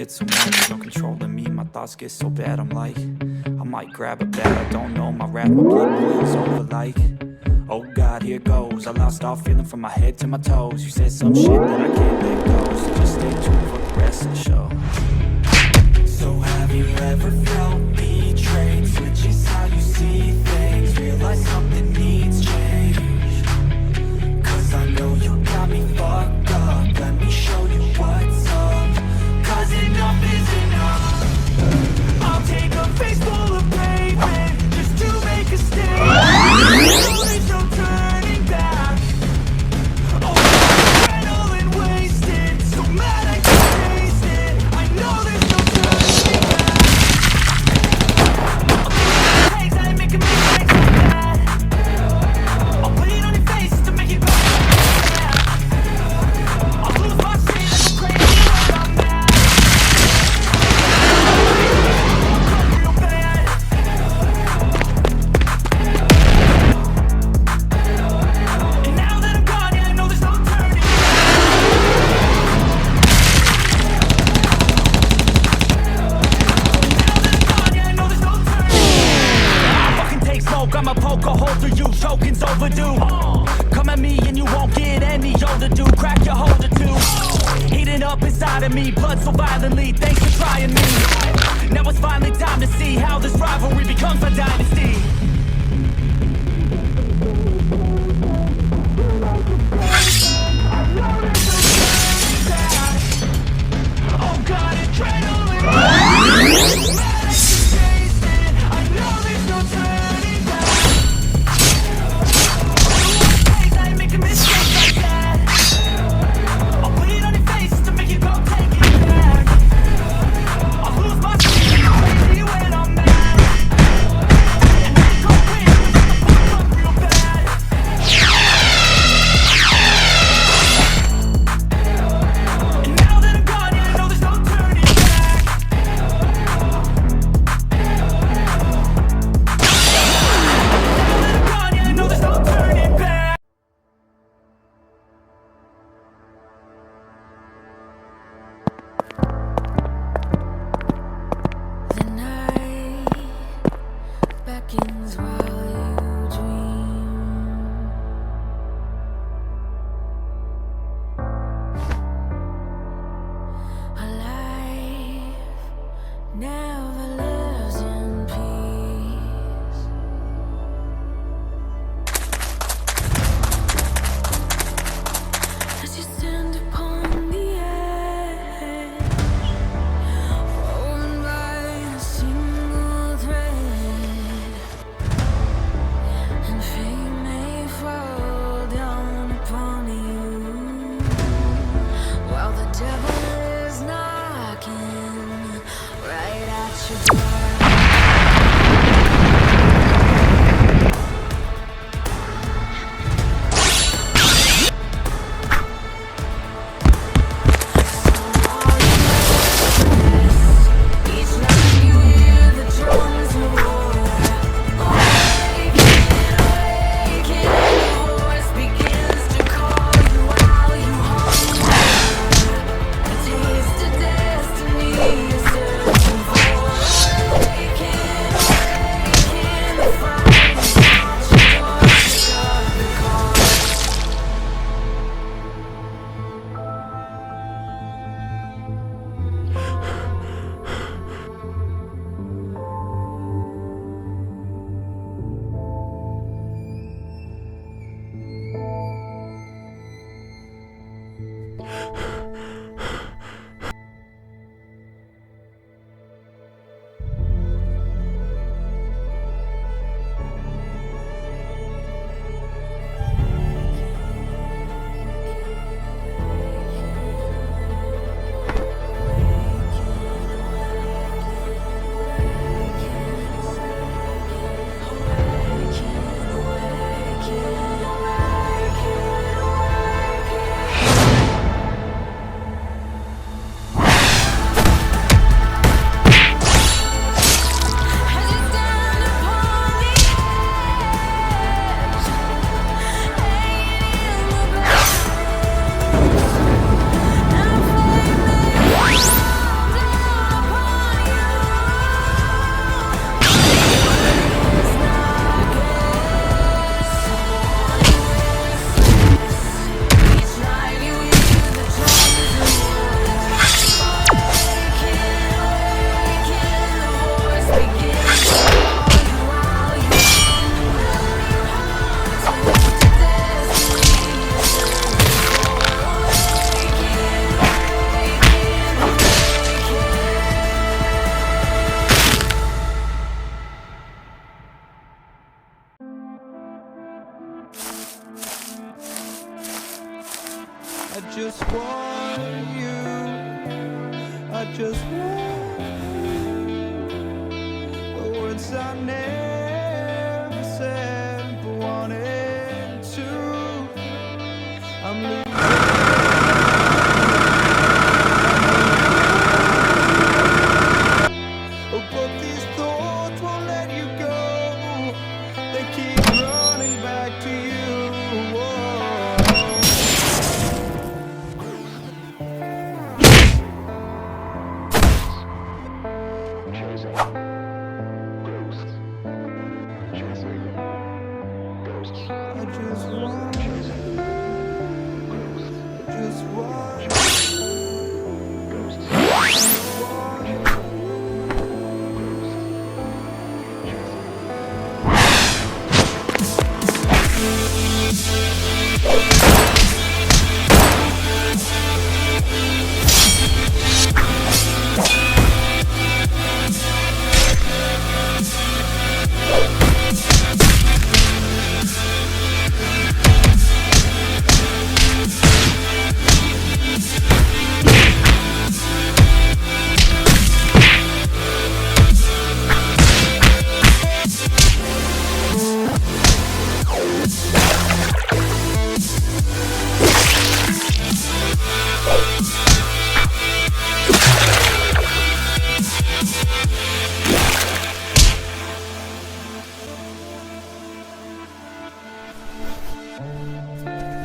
get so much, no controlling me. My thoughts get so bad, I'm like, I might grab a bat, I don't know. My rap, my blood boils over like, oh God, here goes. I lost all feeling from my head to my toes. You said some shit that I can't let go, so just stay tuned for the rest of the show. So have you ever felt betrayed? Switches how you see things, realize something needs change. Cause I know you got me fucked up, let me show you what's up. Cause enough is enough. I'll take a face full of pavement just to make a stand. So there's no turning back. Oh, adrenaline wasted, so mad I can taste it. I know there's no turning back. Takes I ain't making mistakes like that. I'll bleed on your face to make you go back. I'll lose my shit like a crazy when I'm mad. Real bad. And now that I'm gone, yeah, I know there's no turning back. Now that I'm gone, yeah, I know there's no turning back. I fucking take smoke, I'ma poke a hole through you, choking's overdue. Come at me and you won't get any older, dude. Crack your holder too. Heating up inside of me, blood so violently. Thanks for trying me. Now it's finally time to see how this rivalry becomes a dynasty. Oh God, adrenaline. Mad I can taste it. I know there's no turning back. Takes I ain't making mistakes like that. I'll bleed on your face to make you go take it back. I'll lose my shit crazy when I'm mad. And then go in and shut the fuck up real bad. And now that I'm gone, yeah, I know there's no turning back. Now that I'm gone, yeah, I know there's no turning back. The night beckons while you dream. A life never lives in peace. As you stand upon the edge, woven by a single thread, and fate may fall down upon you, while the devil is knocking right at your door. Each night you hear the drums roar. Awaken, the voice begins to call you while you hunger. A taste of destiny you're searching for.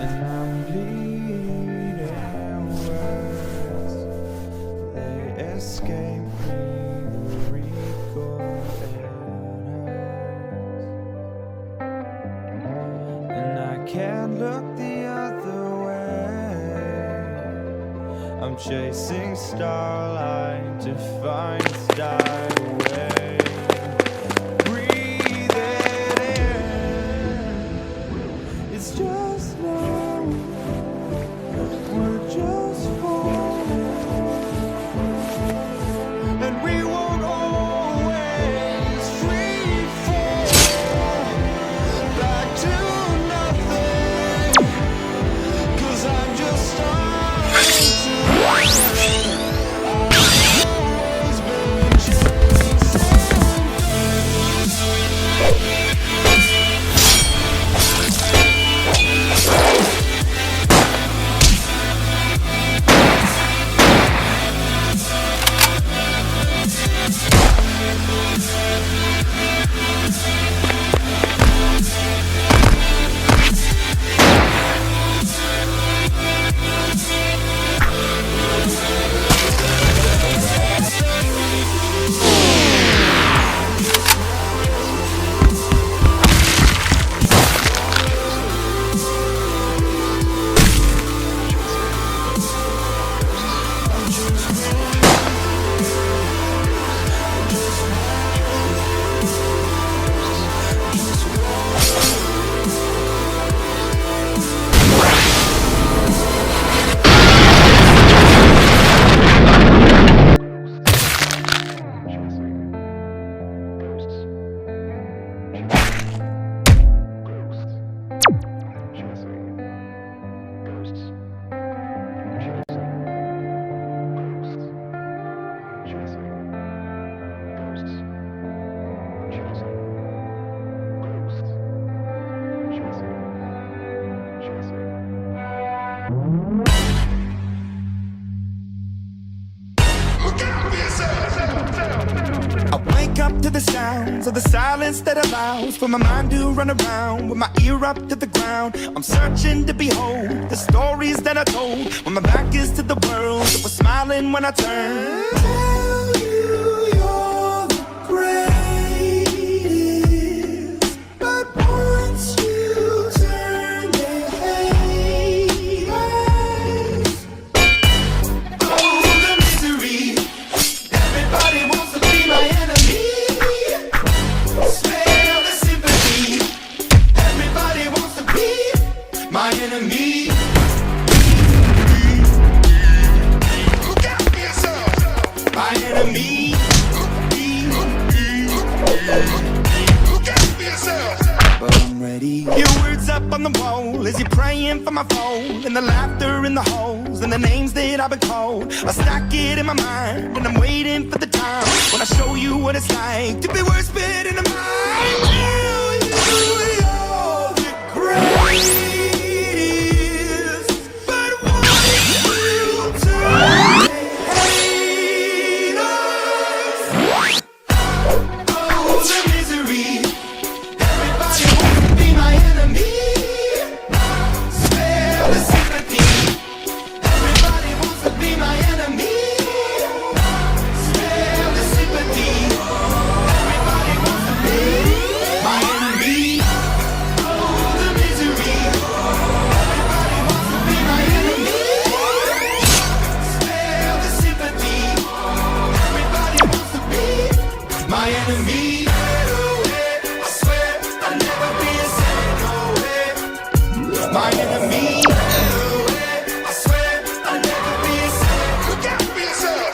And I'm bleeding words. They escape me, recoil and I can't look the other way. I'm chasing starlight to find style. Breathe it in. It's just now. We're just falling, and we won't always free fall back to nothing. 'Cause I'm just starting to. I've always been chasing. I wake up to the sounds of the silence that allows for my mind to run around with my ear up to the ground. I'm searching to behold the stories that I told when my back is to the world that was smiling when I turned. Tell you you're the greatest, but once you turn they hate us. Oh, the misery. Everybody wants to be my enemy. Smell the sympathy. Everybody wants to be my enemy. Look out for yourself. My enemy. Look out for yourself. But I'm ready. Your words up on the wall as you're praying for my phone, and the laughter in the holes and the names that I've been called. I stack it in my mind and I'm waiting for the time when I show you what it's like to be worse fit in the mind. Tell you you're the greatest, but once you turn they hate us. Oh, the misery. Everybody wants to be my enemy. Spare the sympathy. Everybody wants to be my enemy. Spare the sympathy. my enemy. I swear I'll never be the same, no way. My enemy. I swear I'll never be the same. Look out for yourself.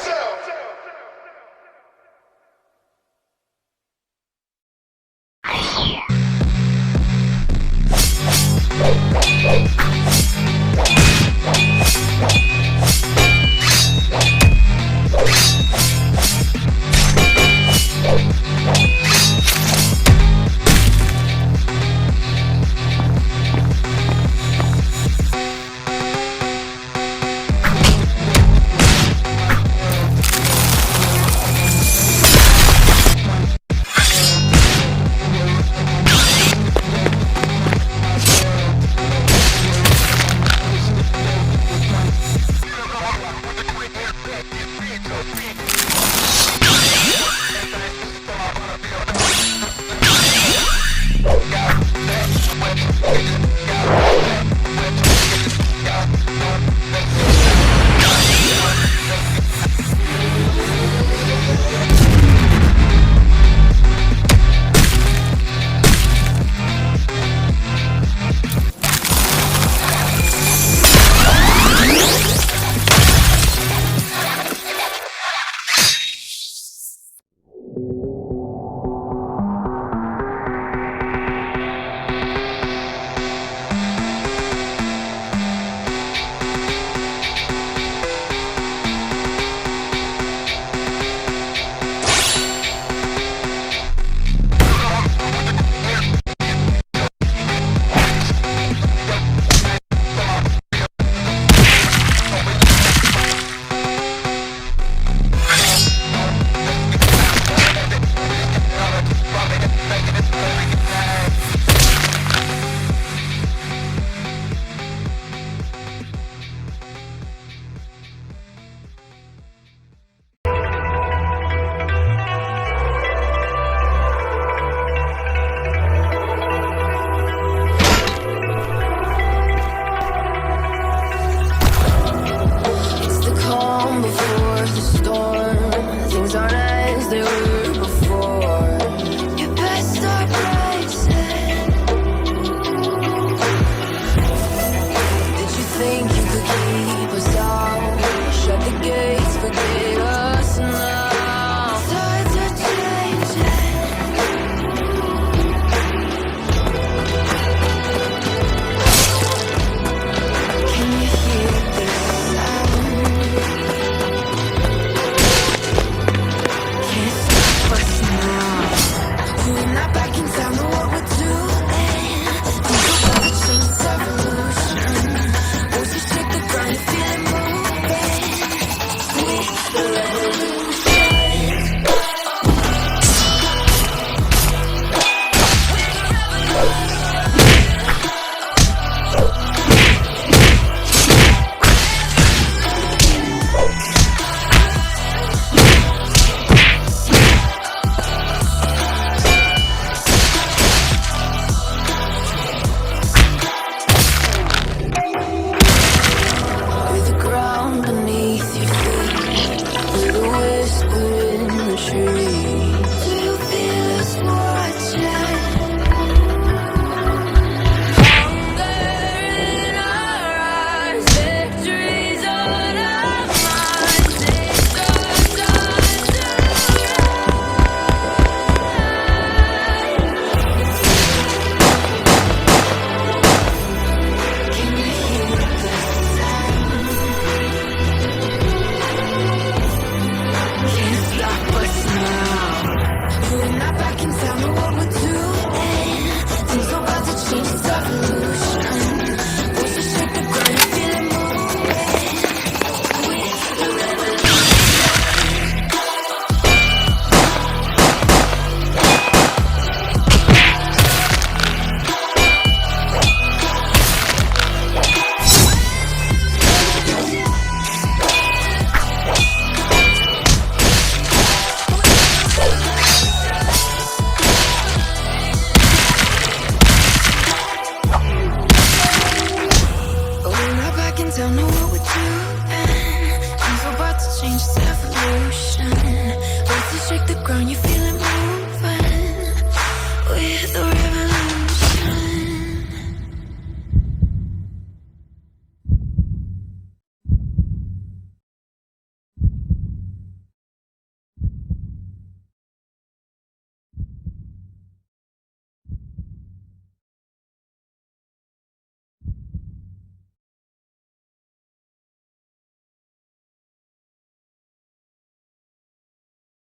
ground, you feel